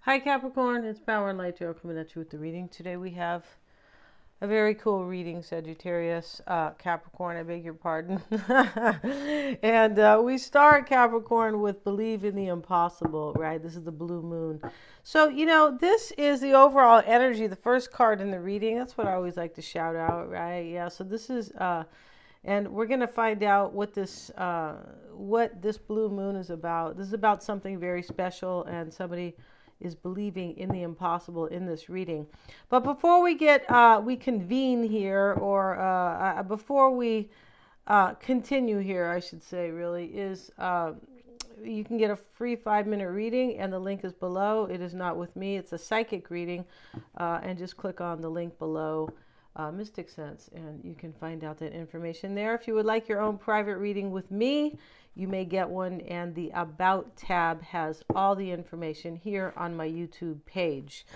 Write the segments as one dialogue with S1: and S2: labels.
S1: Hi Capricorn, it's Power and Light Tarot coming at you with the reading. Today we have a very cool reading, Sagittarius, Capricorn, I beg your pardon. And we start Capricorn with believe in the impossible, right? This is the blue moon. So, this is the overall energy, the first card in the reading. That's what I always like to shout out, right? Yeah, so this is, and we're going to find out what this blue moon is about. This is about something very special, and somebody is believing in the impossible in this reading. But before we we convene here, or before we continue here, I should say, really, is you can get a free 5-minute reading, and the link is below. It is not with me. It's a psychic reading, and just click on the link below, Mystic Sense, and you can find out that information there. If you would like your own private reading with me, you may get one, and the About tab has all the information here on my YouTube page.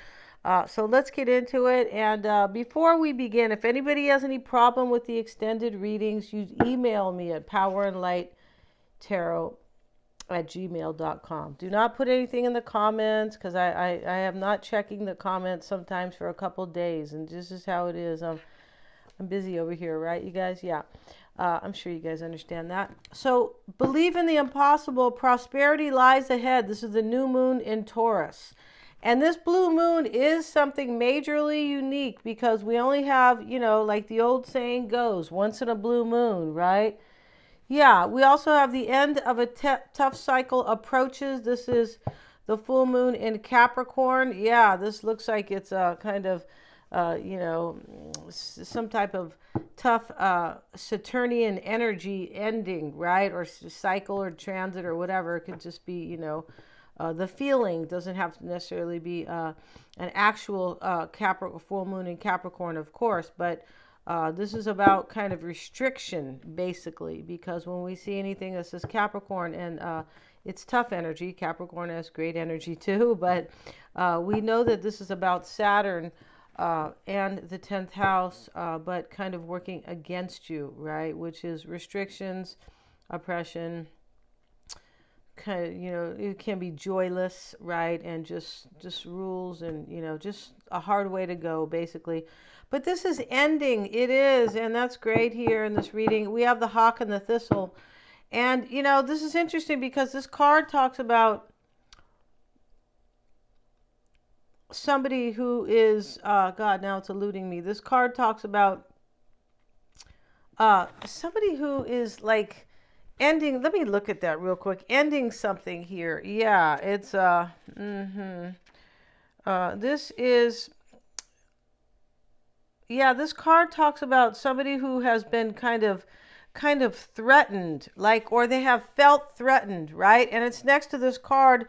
S1: So let's get into it. And before we begin, if anybody has any problem with the extended readings, you email me at powerandlighttarot@gmail.com. Do not put anything in the comments, because I am not checking the comments sometimes for a couple days, and this is how it is. I'm busy over here, right, you guys? Yeah. I'm sure you guys understand that. So, believe in the impossible. Prosperity lies ahead. This is the new moon in Taurus. And this blue moon is something majorly unique, because we only have, like the old saying goes, once in a blue moon, right? Yeah, we also have the end of a tough cycle approaches. This is the full moon in Capricorn. Yeah, this looks like it's a kind of, some type of tough Saturnian energy ending, right? Or cycle or transit or whatever. It could just be, the feeling. Doesn't have to necessarily be an actual full moon in Capricorn, of course, but this is about kind of restriction, basically, because when we see anything that says Capricorn, and it's tough energy, Capricorn has great energy too, but we know that this is about Saturn and the 10th house, but kind of working against you, right? Which is restrictions, oppression, kind of, it can be joyless, right? And just rules, and, just a hard way to go, basically. But this is ending. It is, and that's great here in this reading. We have the hawk and the thistle. And, this is interesting, because this card talks about somebody who is, God, now it's eluding me. This card talks about somebody who is like ending. Let me look at that real quick. Ending something here. Yeah, it's, this is, yeah, this card talks about somebody who has been kind of threatened, like, or they have felt threatened, right? And it's next to this card.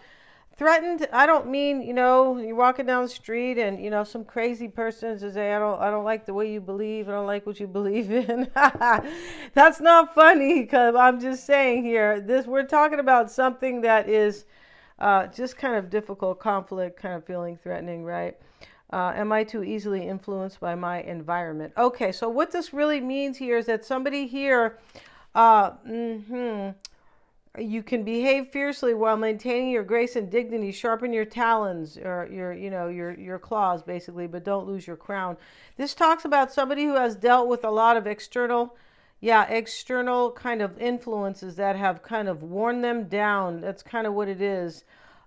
S1: Threatened, I don't mean, you're walking down the street and, some crazy person says, hey, I don't like the way you believe. I don't like what you believe in. That's not funny, because I'm just saying here, we're talking about something that is just kind of difficult, conflict, kind of feeling threatening, right? Am I too easily influenced by my environment? Okay, so what this really means here is that somebody here, you can behave fiercely while maintaining your grace and dignity. Sharpen your talons, or your claws, basically, but don't lose your crown. This talks about somebody who has dealt with a lot of external kind of influences that have kind of worn them down. That's kind of what it is.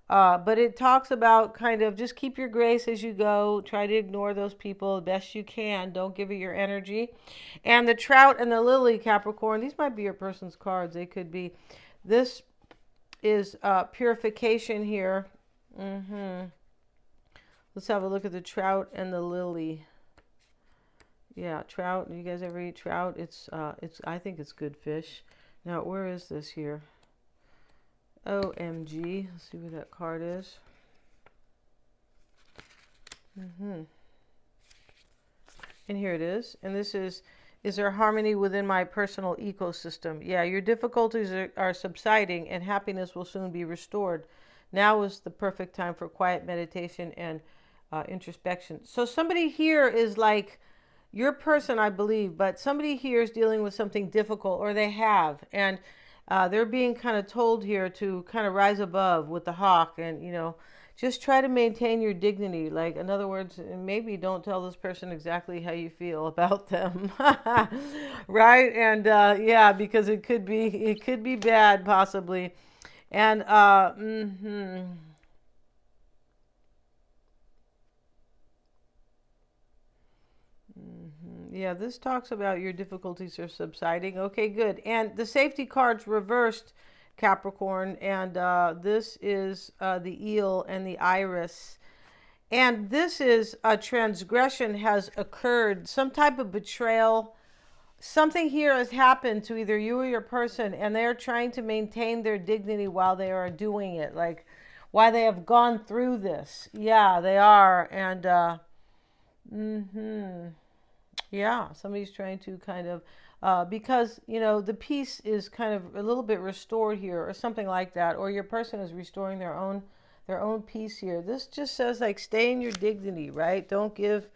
S1: But it talks about kind of just keep your grace as you go. Try to ignore those people the best you can. Don't give it your energy. And the trout and the lily, Capricorn, these might be your person's cards. They could be. This is purification here. Let's have a look at the trout and the lily. Yeah, trout. You guys ever eat trout? It's I think it's good fish. Now, where is this here? OMG. Let's see where that card is. And here it is. And this is there harmony within my personal ecosystem? Yeah, your difficulties are subsiding, and happiness will soon be restored. Now is the perfect time for quiet meditation and introspection. So somebody here is like your person, I believe, but somebody here is dealing with something difficult, or they have. And They're being kind of told here to kind of rise above with the hawk and, just try to maintain your dignity. Like, in other words, maybe don't tell this person exactly how you feel about them. Right? And yeah, because it could be bad possibly. And yeah, this talks about your difficulties are subsiding. Okay, good. And the safety card's reversed, Capricorn, and this is the eel and the iris. And this is a transgression has occurred, some type of betrayal. Something here has happened to either you or your person, and they are trying to maintain their dignity while they are doing it. Like, why they have gone through this. Yeah, they are. And, yeah, somebody's trying to kind of, because, the peace is kind of a little bit restored here or something like that, or your person is restoring their own peace here. This just says, like, stay in your dignity, right? Don't give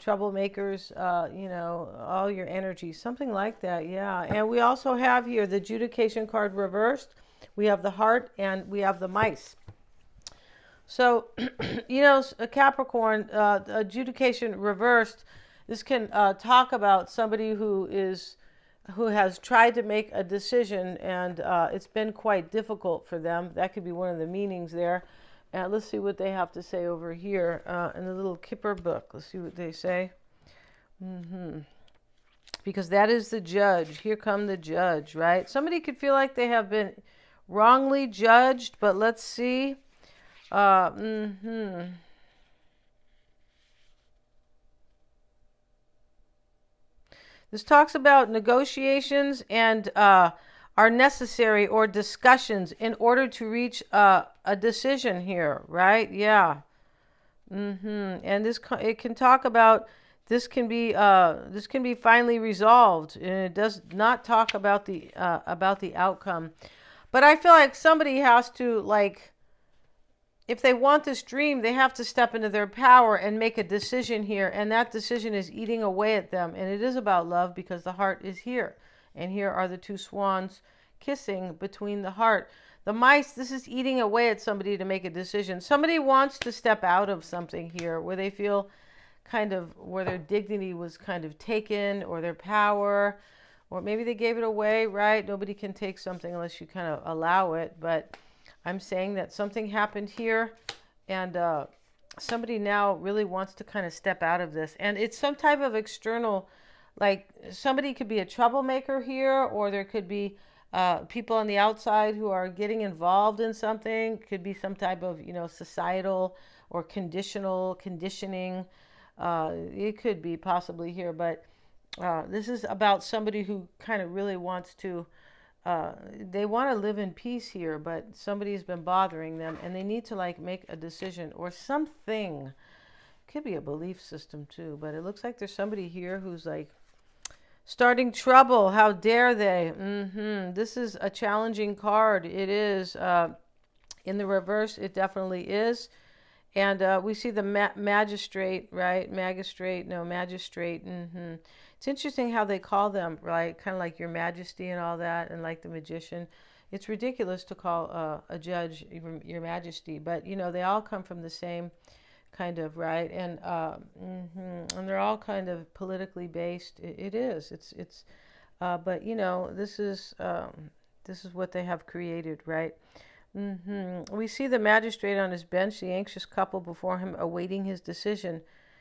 S1: troublemakers, all your energy, something like that. Yeah. And we also have here the adjudication card reversed. We have the heart and we have the mice. So, a Capricorn, adjudication reversed. This can talk about somebody who has tried to make a decision and it's been quite difficult for them. That could be one of the meanings there. And let's see what they have to say over here in the little Kipper book. Let's see what they say. Because that is the judge. Here come the judge, right? Somebody could feel like they have been wrongly judged, but let's see. This talks about negotiations and are necessary or discussions in order to reach a decision here, right? Yeah. And it can talk about this can be finally resolved, and it does not talk about the outcome. But I feel like somebody has to, like, if they want this dream, they have to step into their power and make a decision here. And that decision is eating away at them. And it is about love because the heart is here. And here are the two swans kissing between the heart. The mice, this is eating away at somebody to make a decision. Somebody wants to step out of something here where they feel kind of where their dignity was kind of taken, or their power, or maybe they gave it away, right? Nobody can take something unless you kind of allow it. But I'm saying that something happened here, and somebody now really wants to kind of step out of this. And it's some type of external, like somebody could be a troublemaker here, or there could be people on the outside who are getting involved in something. Could be some type of, societal or conditioning. It could be possibly here, but this is about somebody who kind of really wants to they want to live in peace here, but somebody's been bothering them and they need to, like, make a decision or something. Could be a belief system too, but it looks like there's somebody here who's like starting trouble. How dare they? This is a challenging card. It is in the reverse. It definitely is. And we see the magistrate, right? Magistrate. It's interesting how they call them, right? Kind of like your majesty and all that, and like the magician. It's ridiculous to call a judge your majesty, but they all come from the same kind of, right? And they're all kind of politically based. It is. But this is what they have created, right? We see the magistrate on his bench, the anxious couple before him awaiting his decision.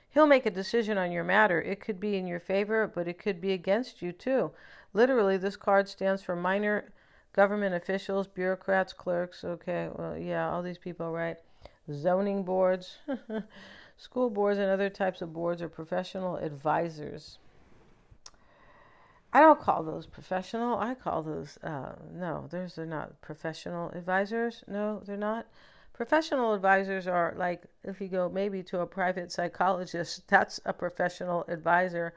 S1: He'll make a decision on your matter. It could be in your favor, but it could be against you too. Literally, this card stands for minor government officials, bureaucrats, clerks. Okay, well, yeah, all these people, right? Zoning boards, school boards, and other types of boards are professional advisors. I don't call those professional. I call those, no, they're not professional advisors. No, they're not. Professional advisors are like, if you go maybe to a private psychologist, that's a professional advisor.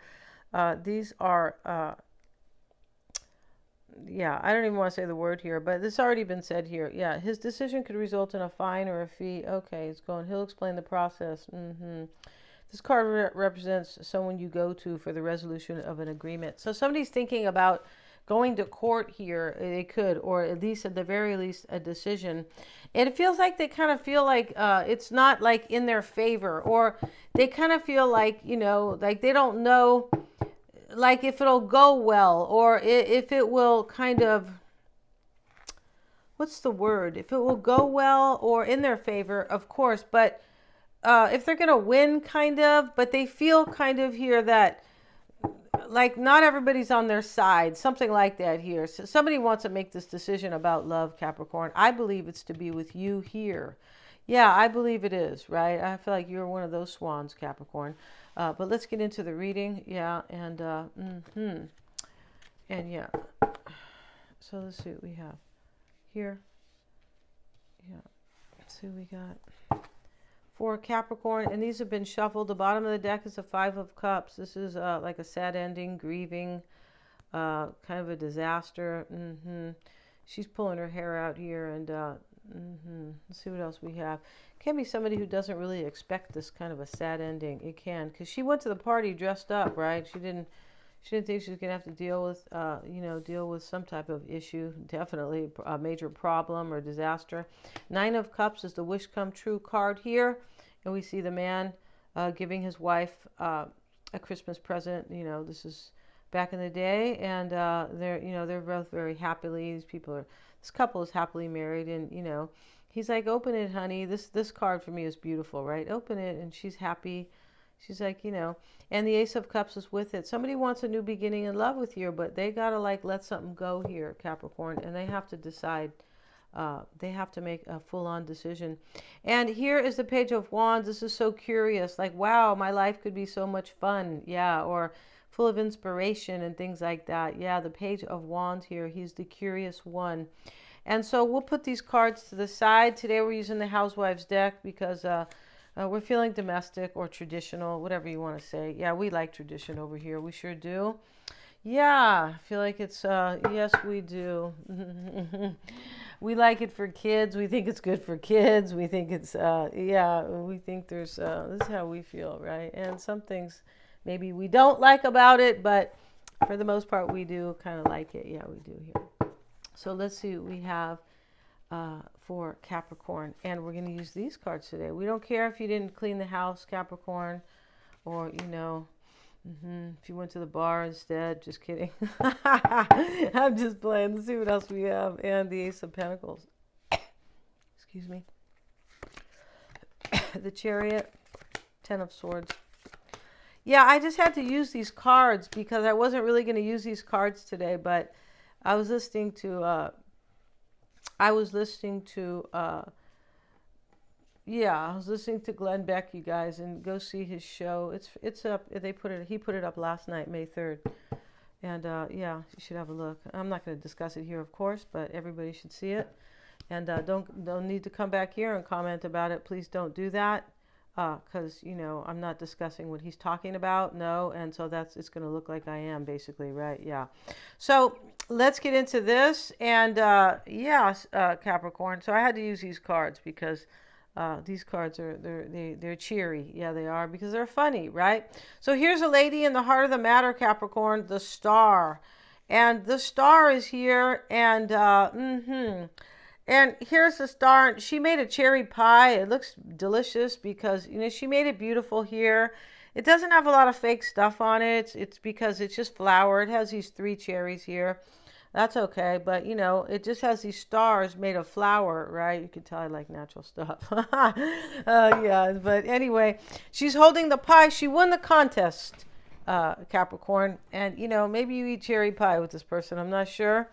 S1: These are, yeah, I don't even want to say the word here, but it's already been said here. Yeah, his decision could result in a fine or a fee. Okay, he'll explain the process. This card represents someone you go to for the resolution of an agreement. So somebody's thinking about going to court here. They could, or at least at the very least, a decision. And it feels like they kind of feel like it's not like in their favor, or they kind of feel like, like they don't know, like if it'll go well, or if it will kind of, what's the word? If it will go well or in their favor, of course, but if they're going to win, kind of, but they feel kind of here that like not everybody's on their side, something like that here. So somebody wants to make this decision about love, Capricorn. I believe it's to be with you here. Yeah, I believe it is, right? I feel like you're one of those swans, Capricorn. But let's get into the reading. Yeah, and and yeah. So let's see what we have here. Yeah, let's see what we got. For Capricorn, and these have been shuffled. The bottom of the deck is a 5 of Cups. This is like a sad ending, grieving, kind of a disaster. She's pulling her hair out here, and let's see what else we have. Can be somebody who doesn't really expect this kind of a sad ending. It can, because she went to the party dressed up, right? She didn't think she was going to have to deal with, deal with some type of issue, definitely a major problem or disaster. 9 of Cups is the wish come true card here. And we see the man giving his wife a Christmas present. This is back in the day. And they're both very happily, this couple is happily married. And, he's like, open it, honey. This card for me is beautiful, right? Open it. And she's happy. She's like, and the Ace of Cups is with it. Somebody wants a new beginning in love with you, but they got to like let something go here, Capricorn, and they have to decide. They have to make a full-on decision. And here is the Page of Wands. This is so curious. Like, wow, my life could be so much fun. Yeah, or full of inspiration and things like that. Yeah, the Page of Wands here. He's the curious one. And so we'll put these cards to the side. Today we're using the Housewives deck because we're feeling domestic or traditional, whatever you want to say. Yeah, we like tradition over here. We sure do. Yeah, I feel like it's, yes, we do. We like it for kids. We think it's good for kids. We think it's, we think there's, this is how we feel, right? And some things maybe we don't like about it, but for the most part, we do kind of like it. Yeah, we do here. So let's see what we have for Capricorn, and we're going to use these cards today. We don't care if you didn't clean the house, Capricorn, or if you went to the bar instead. Just kidding. I'm just playing. Let's see what else we have. And the Ace of Pentacles. Excuse me. The Chariot, 10 of Swords. Yeah, I just had to use these cards because I wasn't really going to use these cards today, but I was listening to Glenn Beck, you guys, and go see his show. It's up. He put it up last night, May 3rd. And you should have a look. I'm not going to discuss it here, of course, but everybody should see it. And don't need to come back here and comment about it. Please don't do that. Because, I'm not discussing what he's talking about. No. And so it's going to look like I am, basically, right? Yeah. So let's get into this. And Capricorn. So I had to use these cards because these cards they're cheery. Yeah, they are, because they're funny, right? So here's a lady in the heart of the matter, Capricorn, the Star. And the Star is here. And and here's the Star. She made a cherry pie. It looks delicious because, she made it beautiful here. It doesn't have a lot of fake stuff on it. It's because it's just flour. It has these 3 cherries here. That's okay. But, it just has these stars made of flour, right? You can tell I like natural stuff. Yeah. But anyway, she's holding the pie. She won the contest, Capricorn. And, maybe you eat cherry pie with this person. I'm not sure.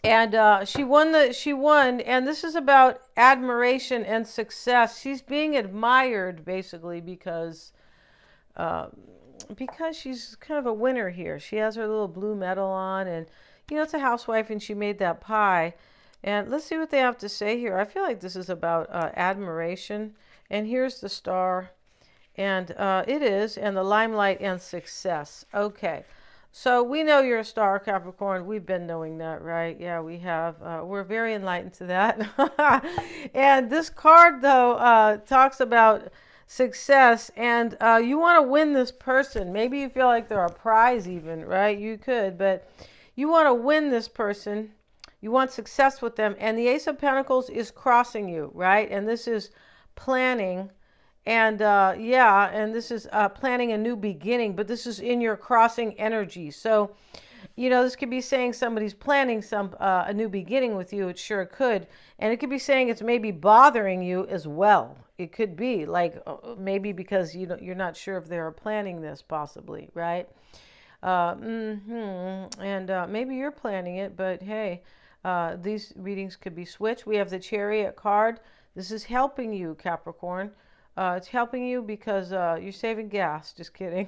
S1: And she won, and this is about admiration and success. She's being admired, basically, because she's kind of a winner here. She has her little blue medal on, and, it's a housewife, and she made that pie. And let's see what they have to say here. I feel like this is about admiration. And here's the Star, and it is, and the limelight and success. Okay. So we know you're a Star, Capricorn. We've been knowing that, right? Yeah, we have. We're very enlightened to that. And this card, though, talks about success, and you want to win this person. Maybe you feel like they're a prize even, right? You could, but you want to win this person. You want success with them, and the Ace of Pentacles is crossing you, right? And this is planning, and yeah, and this is planning a new beginning, but this is in your crossing energy. So this could be saying somebody's planning a new beginning with you. It sure could. And it could be saying it's maybe bothering you as well. It could be like maybe because you're not sure if they're planning this possibly, right? And maybe you're planning it, but hey, these readings could be switched. We have the Chariot card. This is helping you, Capricorn. It's helping you because you're saving gas. Just kidding.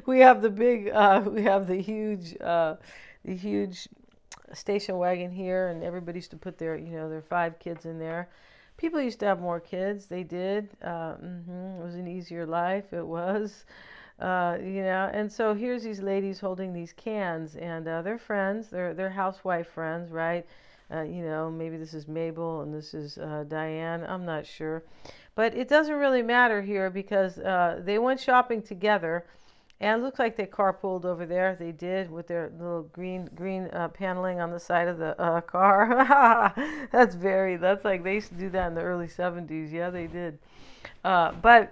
S1: We have the huge station wagon here, and everybody used to put their 5 kids in there. People used to have more kids. They did. It was an easier life. It was. And so here's these ladies holding these cans, and they're friends. They're housewife friends, right? Maybe this is Mabel and this is Diane. I'm not sure. But it doesn't really matter here because they went shopping together, and it looks like they carpooled over there. They did, with their little green paneling on the side of the car. That's like they used to do that in the early 70s. Yeah, they did. But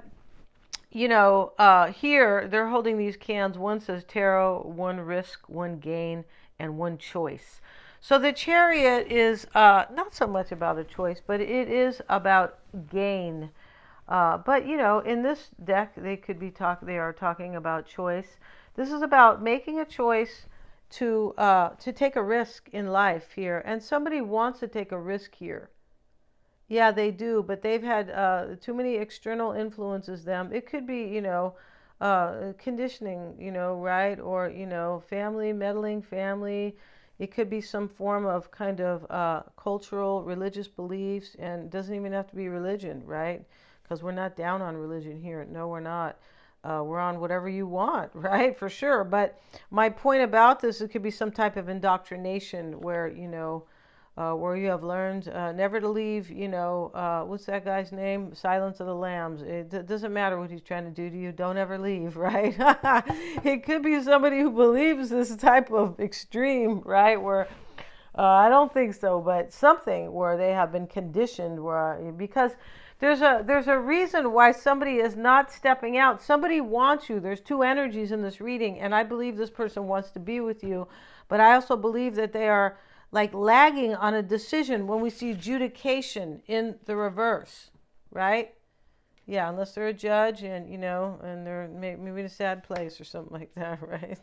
S1: here they're holding these cans. One says tarot, one risk, one gain, and one choice. So the Chariot is not so much about a choice, but it is about gain. But in this deck, they are talking about choice. This is about making a choice to take a risk in life here, and somebody wants to take a risk here. Yeah, they do, but they've had too many external influences them. It could be, conditioning, right? Or, family, meddling family. It could be some form of kind of cultural, religious beliefs, and it doesn't even have to be religion, right? Because we're not down on religion here. No, we're not. We're on whatever you want, right? For sure. But my point about this, it could be some type of indoctrination where you have learned never to leave, what's that guy's name? Silence of the Lambs. It doesn't matter what he's trying to do to you. Don't ever leave, right? It could be somebody who believes this type of extreme, right? Where I don't think so, but something where they have been conditioned because there's a reason why somebody is not stepping out. Somebody wants you. There's 2 energies in this reading, and I believe this person wants to be with you, but I also believe that they are like lagging on a decision when we see adjudication in the reverse, right? Yeah, unless they're a judge and and they're maybe in a sad place or something like that, right?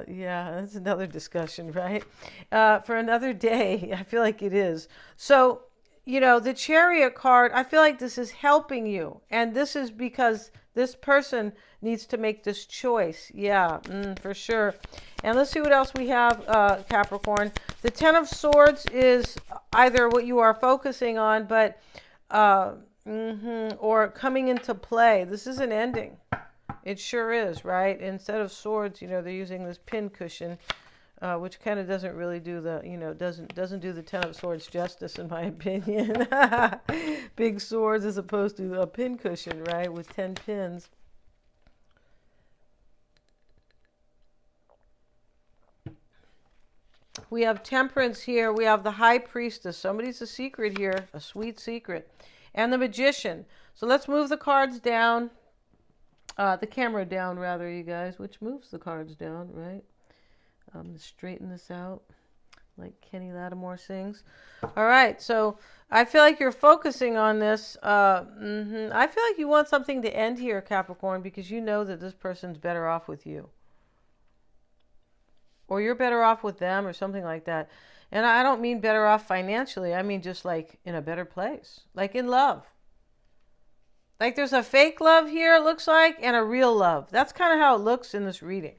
S1: Yeah, that's another discussion, right? For another day. I feel like it is. So the Chariot card, I feel like this is helping you, and this is because this person needs to make this choice. Yeah, for sure. And let's see what else we have, Capricorn. The 10 of Swords is either what you are focusing on, but or coming into play. This is an ending. It sure is, right? Instead of swords, they're using this pin cushion, which kind of doesn't really do the, doesn't do the 10 of Swords justice, in my opinion. Big swords as opposed to a pin cushion, right, with 10 pins. We have Temperance here. We have the High Priestess. Somebody's a secret here, a sweet secret. And the Magician. So let's move the cards down. The camera down, rather, you guys, which moves the cards down, right? Straighten this out like Kenny Lattimore sings. All right, so I feel like you're focusing on this. I feel like you want something to end here, Capricorn, because you know that this person's better off with you. Or you're better off with them or something like that. And I don't mean better off financially. I mean just like in a better place, like in love. Like there's a fake love here, it looks like, and a real love. That's kind of how it looks in this reading.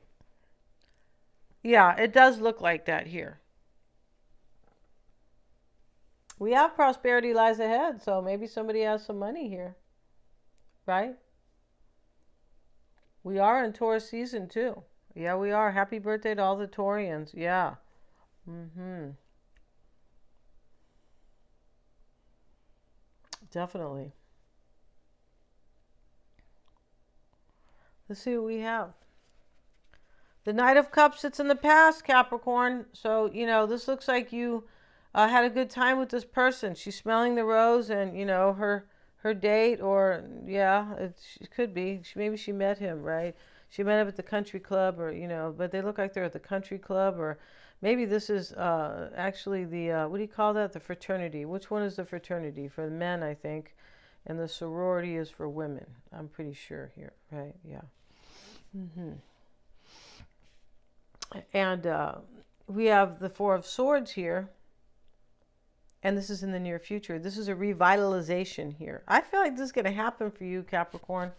S1: Yeah, it does look like that here. We have prosperity lies ahead, so maybe somebody has some money here. Right? We are in Taurus season too. Yeah, we are. Happy birthday to all the Taurians. Yeah. Definitely. Let's see what we have. The Knight of Cups sits in the past, Capricorn. So, this looks like you had a good time with this person. She's smelling the rose, and, her date, or, yeah, it could be. Maybe she met him, right? She met him at the country club, or, but they look like they're at the country club, or maybe this is actually the, what do you call that? The fraternity. Which one is the fraternity? For the men, I think. And the sorority is for women. I'm pretty sure here, right? Yeah. Mm-hmm. And we have the Four of Swords here. And this is in the near future. This is a revitalization here. I feel like this is going to happen for you, Capricorn.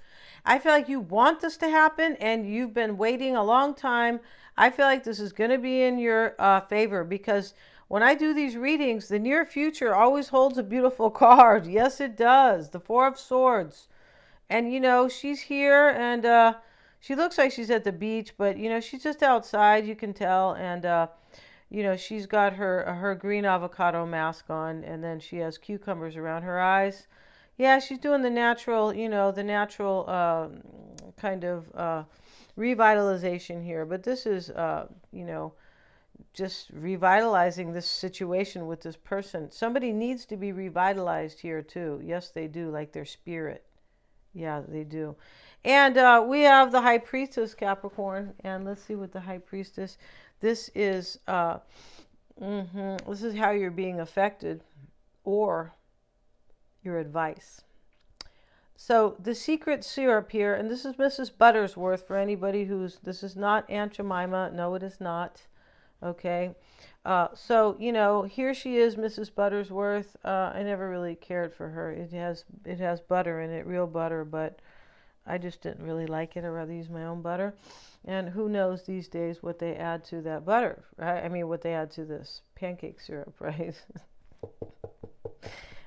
S1: I feel like you want this to happen and you've been waiting a long time. I feel like this is going to be in your favor, because when I do these readings, the near future always holds a beautiful card. Yes, it does. The Four of Swords. And, she's here, and she looks like she's at the beach, but, she's just outside, you can tell. And, she's got her green avocado mask on, and then she has cucumbers around her eyes. Yeah, she's doing the natural, kind of revitalization here. But this is, just revitalizing this situation with this person. Somebody needs to be revitalized here, too. Yes, they do, like their spirit. Yeah, they do. And we have the High Priestess, Capricorn. And let's see what the High Priestess. This is this is how you're being affected, or your advice. So the secret syrup here, and this is Mrs. Buttersworth for anybody this is not Aunt Jemima. No, it is not. Okay. So, here she is, Mrs. Buttersworth. I never really cared for her. It has butter in it, real butter, but I just didn't really like it. I'd rather use my own butter. And who knows these days what they add to that butter, right? I mean, what they add to this pancake syrup, right?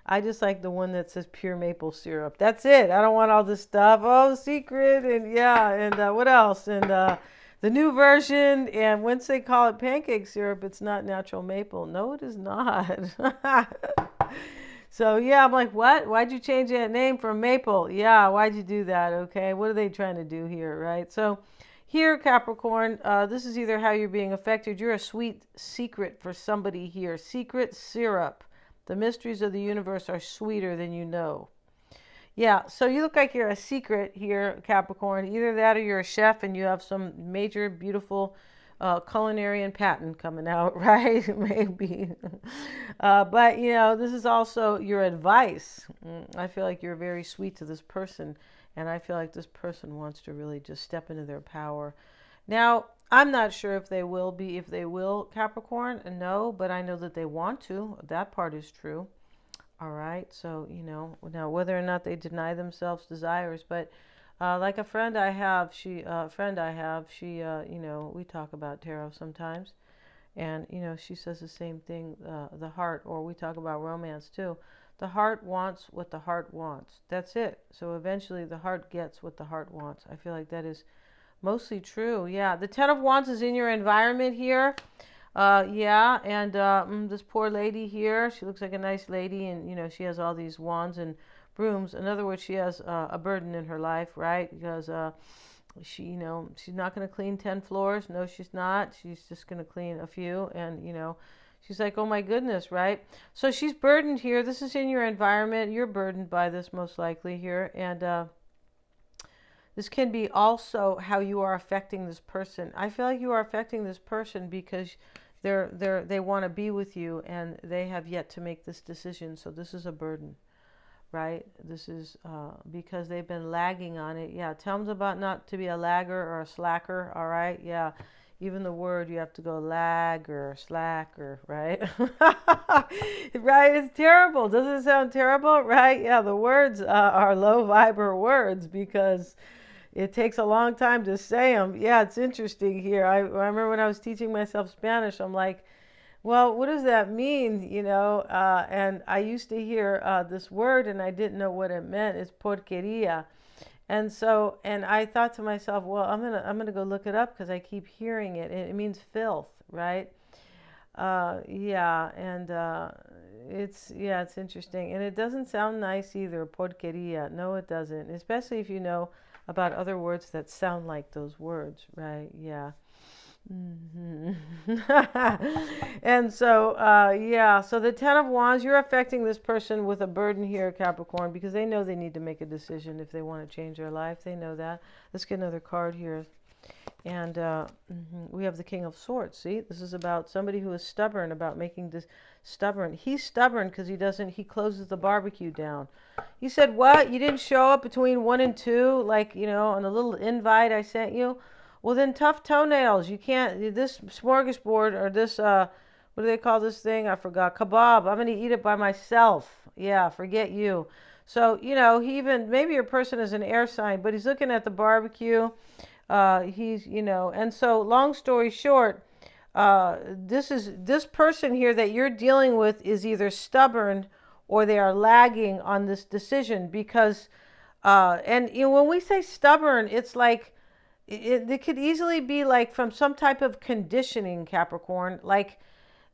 S1: I just like the one that says pure maple syrup. That's it. I don't want all this stuff. Oh, secret, and yeah, and what else? And the new version, and once they call it pancake syrup, it's not natural maple. No, it is not. So, yeah, I'm like, what? Why'd you change that name from maple? Yeah, why'd you do that? Okay, what are they trying to do here, right? So, here, Capricorn, this is either how you're being affected. You're a sweet secret for somebody here. Secret syrup. The mysteries of the universe are sweeter than you know. Yeah, so you look like you're a secret here, Capricorn. Either that or you're a chef and you have some major, beautiful culinary patent coming out, right? Maybe. But, this is also your advice. I feel like you're very sweet to this person, and I feel like this person wants to really just step into their power. Now, I'm not sure if they will, Capricorn. No, but I know that they want to. That part is true. All right. So, now whether or not they deny themselves desires, but like a friend I have, she, we talk about tarot sometimes. And, she says the same thing, the heart, or we talk about romance too. The heart wants what the heart wants. That's it. So eventually the heart gets what the heart wants. I feel like that is mostly true. Yeah. The Ten of Wands is in your environment here. Yeah. And this poor lady here, she looks like a nice lady, and, she has all these wands and brooms. In other words, she has a burden in her life, right? Because she's not going to clean 10 floors. No, she's not. She's just going to clean a few. And, she's like, oh my goodness, right? So she's burdened here. This is in your environment. You're burdened by this most likely here. And this can be also how you are affecting this person. I feel like you are affecting this person because they want to be with you, and they have yet to make this decision. So this is a burden. Right? This is because they've been lagging on it. Yeah, tell them about not to be a lagger or a slacker. All right? Yeah, even the word, you have to go lag or slacker, right? Right? It's terrible. Doesn't it sound terrible? Right? Yeah, the words are low viber words because it takes a long time to say them. Yeah, it's interesting here. I remember when I was teaching myself Spanish, I'm like, well, what does that mean? And I used to hear this word and I didn't know what it meant. It's porqueria. And I thought to myself, well, I'm gonna go look it up because I keep hearing it. It means filth, right? Yeah, and it's interesting. And it doesn't sound nice either, porqueria. No, it doesn't. Especially if you know about other words that sound like those words, right? Yeah. Hmm. And so, yeah, so the Ten of Wands, you're affecting this person with a burden here, Capricorn, because they know they need to make a decision if they want to change their life. They know that. Let's get another card here. And we have the King of Swords. See, this is about somebody who is stubborn about making this stubborn. He's stubborn because he closes the barbecue down. He said, what? You didn't show up between 1 and 2, like, on a little invite I sent you? Well, then tough toenails. You can't, this smorgasbord or this, what do they call this thing? I forgot. Kebab. I'm going to eat it by myself. Yeah, forget you. So, maybe your person is an air sign, but he's looking at the barbecue. And so long story short, this person here that you're dealing with is either stubborn or they are lagging on this decision because, when we say stubborn, it's like, it could easily be like from some type of conditioning, Capricorn. Like,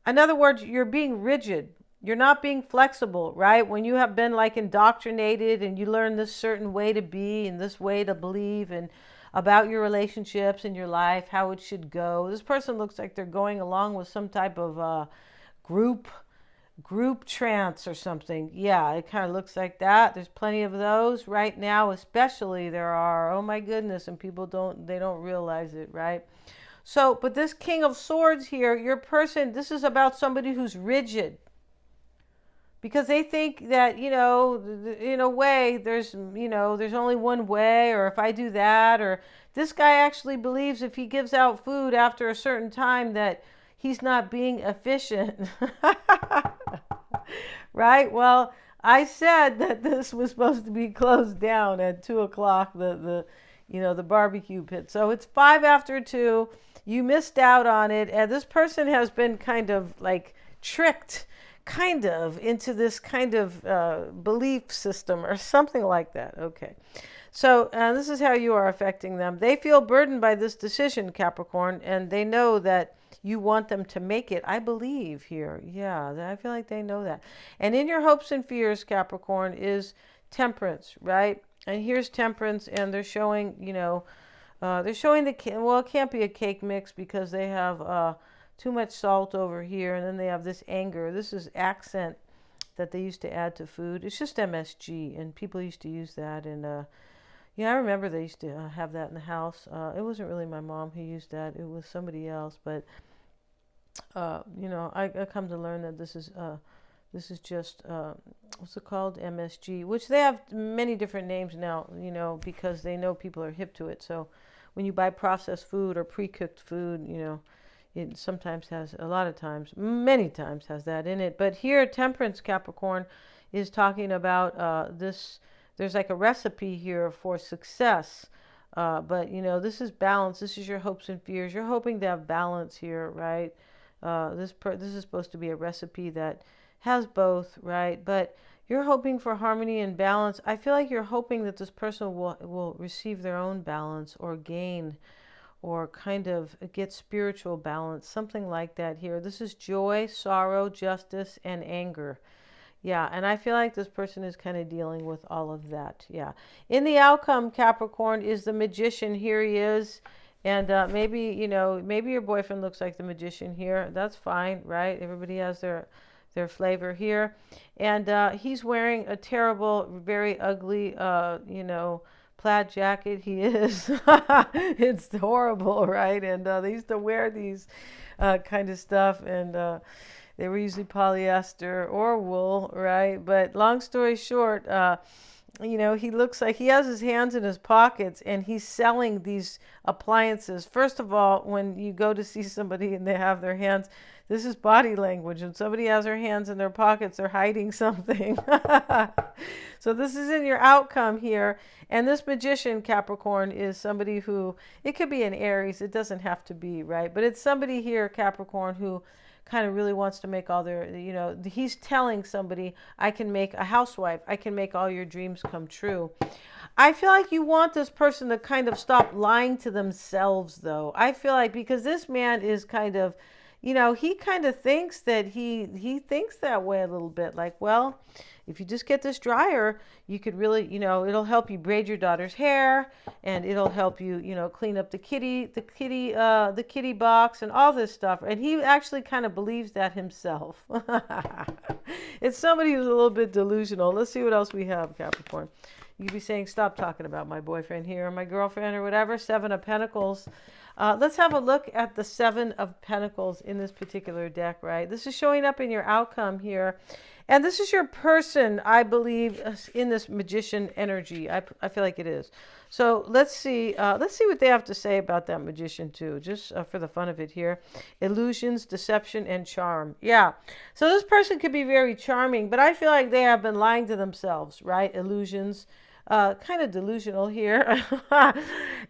S1: in other words, you're being rigid. You're not being flexible, right? When you have been like indoctrinated and you learn this certain way to be and this way to believe and about your relationships and your life, how it should go. This person looks like they're going along with some type of group trance or something. Yeah, it kind of looks like that. There's plenty of those right now, especially there are. Oh my goodness, and people don't realize it, right? So, but this King of Swords here, your person, this is about somebody who's rigid. Because they think that, in a way, there's only one way, or if I do that, or this guy actually believes if he gives out food after a certain time that he's not being efficient. Right? Well, I said that this was supposed to be closed down at 2:00, the barbecue pit. So it's 5 after 2. You missed out on it. And this person has been kind of like tricked kind of into this kind of belief system or something like that. Okay. So this is how you are affecting them. They feel burdened by this decision, Capricorn, and they know that you want them to make it. I believe here. Yeah, I feel like they know that. And in your hopes and fears, Capricorn, is temperance, right? And here's temperance, and they're showing, they're showing it can't be a cake mix because they have too much salt over here, and then they have this anger. This is accent that they used to add to food. It's just MSG, and people used to use that. And I remember they used to have that in the house. It wasn't really my mom who used that. It was somebody else. But I come to learn that this is just what's it called? MSG, which they have many different names now. Because they know people are hip to it. So when you buy processed food or pre-cooked food, it sometimes has, a lot of times, many times has that in it. But here, temperance, Capricorn, is talking about this. There's like a recipe here for success. But, this is balance. This is your hopes and fears. You're hoping to have balance here, right? This is supposed to be a recipe that has both, right? But you're hoping for harmony and balance. I feel like you're hoping that this person will receive their own balance or gain or kind of get spiritual balance, something like that here. This is joy, sorrow, justice, and anger. Yeah, and I feel like this person is kind of dealing with all of that. Yeah. In the outcome, Capricorn, is the Magician. Here he is. And maybe your boyfriend looks like the Magician here. That's fine, right? Everybody has their flavor here. And he's wearing a terrible, very ugly, plaid jacket. He is. It's horrible, right? And they used to wear these kind of stuff, and they were usually polyester or wool, right? But long story short, he looks like he has his hands in his pockets and he's selling these appliances. First of all, when you go to see somebody and they have their hands, this is body language. When somebody has their hands in their pockets, they're hiding something. So this is in your outcome here. And this Magician, Capricorn, is somebody who, it could be an Aries. It doesn't have to be, right? But it's somebody here, Capricorn, who kind of really wants to make all their, he's telling somebody, I can make a housewife. I can make all your dreams come true. I feel like you want this person to kind of stop lying to themselves, though. I feel like, because this man is kind of, he kind of thinks that he thinks that way a little bit, like, well, if you just get this dryer, you could really, it'll help you braid your daughter's hair, and it'll help you, clean up the kitty box and all this stuff. And he actually kind of believes that himself. It's somebody who's a little bit delusional. Let's see what else we have, Capricorn. You could be saying, stop talking about my boyfriend here, or my girlfriend, or whatever. Seven of Pentacles. Let's have a look at the Seven of Pentacles in this particular deck, right? This is showing up in your outcome here. And this is your person, I believe, in this Magician energy. I feel like it is. So let's see what they have to say about that Magician too, just for the fun of it here. Illusions, deception, and charm. Yeah. So this person could be very charming, but I feel like they have been lying to themselves, right? Illusions. Kind of delusional here.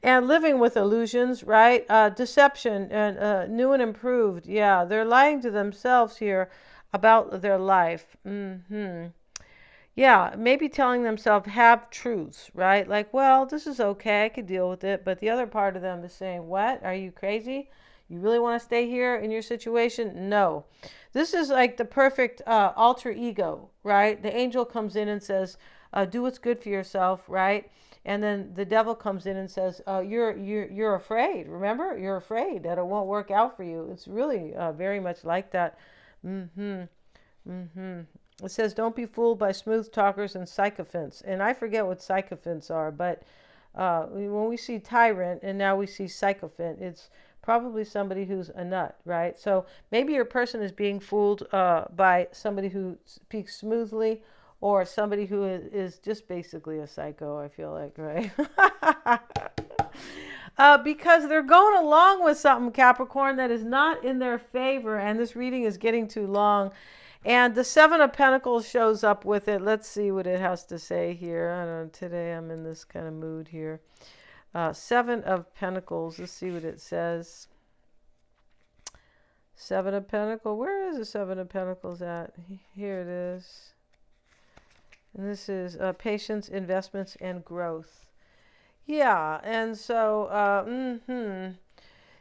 S1: And living with illusions, right? Deception and new and improved. Yeah, they're lying to themselves here about their life. Yeah, maybe telling themselves half truths, right? Like, well, this is okay, I could deal with it. But the other part of them is saying, what? Are you crazy? You really want to stay here in your situation? No. This is like the perfect alter ego, right? The angel comes in and says, do what's good for yourself, right? And then the devil comes in and says, you're afraid. Remember, you're afraid that it won't work out for you. It's really very much like that. It says, don't be fooled by smooth talkers and sycophants. And I forget what sycophants are, but when we see tyrant and now we see sycophant, it's probably somebody who's a nut, right? So maybe your person is being fooled by somebody who speaks smoothly, or somebody who is just basically a psycho, I feel like, right? Because they're going along with something, Capricorn, that is not in their favor, and this reading is getting too long. And the Seven of Pentacles shows up with it. Let's see what it has to say here. I don't know, today I'm in this kind of mood here. Seven of Pentacles, let's see what it says. Seven of Pentacles, where is the Seven of Pentacles at? Here it is. And this is patience, investments, and growth. Yeah, and so,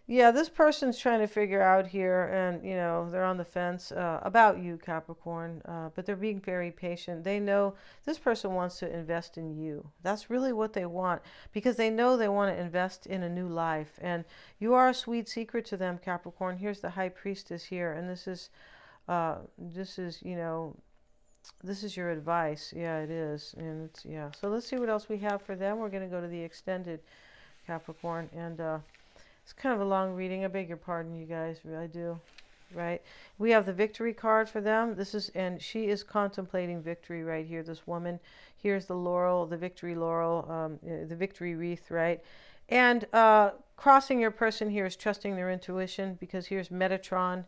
S1: yeah, this person's trying to figure out here, and, they're on the fence about you, Capricorn, but they're being very patient. They know this person wants to invest in you. That's really what they want, because they know they want to invest in a new life, and you are a sweet secret to them, Capricorn. Here's the High Priestess here, and this is this is your advice. Yeah, it is. And it's, yeah. So let's see what else we have for them. We're going to go to the extended, Capricorn. And it's kind of a long reading. I beg your pardon, you guys. I do. Right? We have the victory card for them. And she is contemplating victory right here. This woman. Here's the laurel, the victory laurel, the victory wreath, right? And crossing your person here is trusting their intuition, because here's Metatron.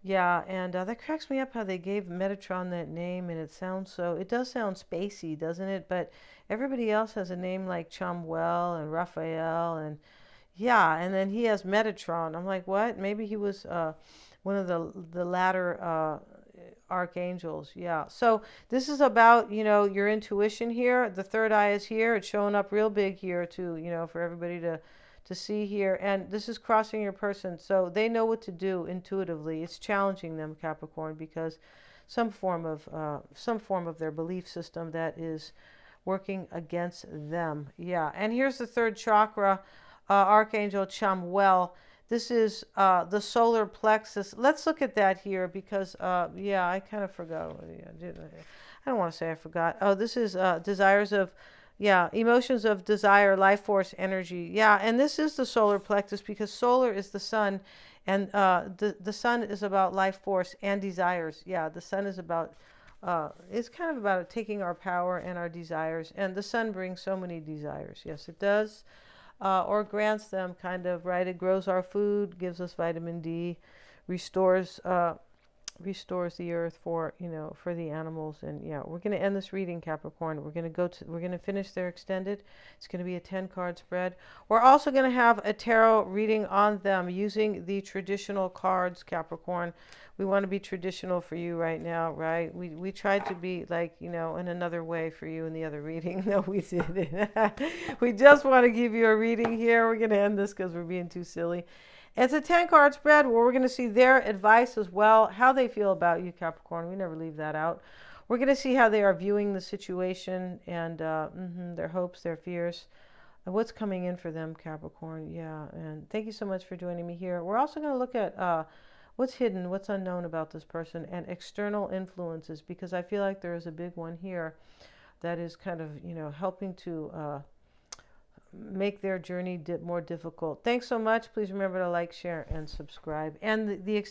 S1: Yeah, and that cracks me up how they gave Metatron that name, and it does sound spacey, doesn't it? But everybody else has a name like Chumwell and Raphael, and yeah, and then he has Metatron. I'm like, what? Maybe he was one of the latter archangels. Yeah, so this is about, your intuition here. The third eye is here. It's showing up real big here too, for everybody to see here. And this is crossing your person, so they know what to do intuitively. It's challenging them, Capricorn, because some form of their belief system that is working against them. Yeah, and here's the third chakra, Archangel Chamuel. This is the solar plexus. Let's look at that here, because yeah, I kind of forgot. I don't want to say I forgot. Oh, this is desires of, yeah, emotions of desire, life force, energy. Yeah, and this is the solar plexus, because solar is the sun, and the sun is about life force and desires. Yeah, the sun is about, it's kind of about taking our power and our desires, and the sun brings so many desires. Yes, it does, or grants them, kind of, right? It grows our food, gives us vitamin D, restores the earth for the animals. And yeah, we're going to end this reading, Capricorn. We're going to finish their extended. It's going to be a 10-card spread. We're also going to have a tarot reading on them using the traditional cards, Capricorn. We want to be traditional for you right now, right? We tried to be like, in another way for you in the other reading. No, we didn't. We just want to give you a reading here. We're going to end this because we're being too silly. It's a 10-card spread where we're going to see their advice as well, how they feel about you, Capricorn. We never leave that out. we're going to see how they are viewing the situation and their hopes, their fears, and what's coming in for them, Capricorn. Yeah, and thank you so much for joining me here. We're also going to look at what's hidden, what's unknown about this person, and external influences, because I feel like there is a big one here that is kind of, helping to make their journey more difficult. Thanks so much. Please remember to like, share, and subscribe. And the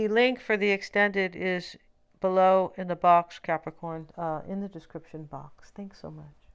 S1: link for the extended is below in the box, Capricorn, in the description box. Thanks so much.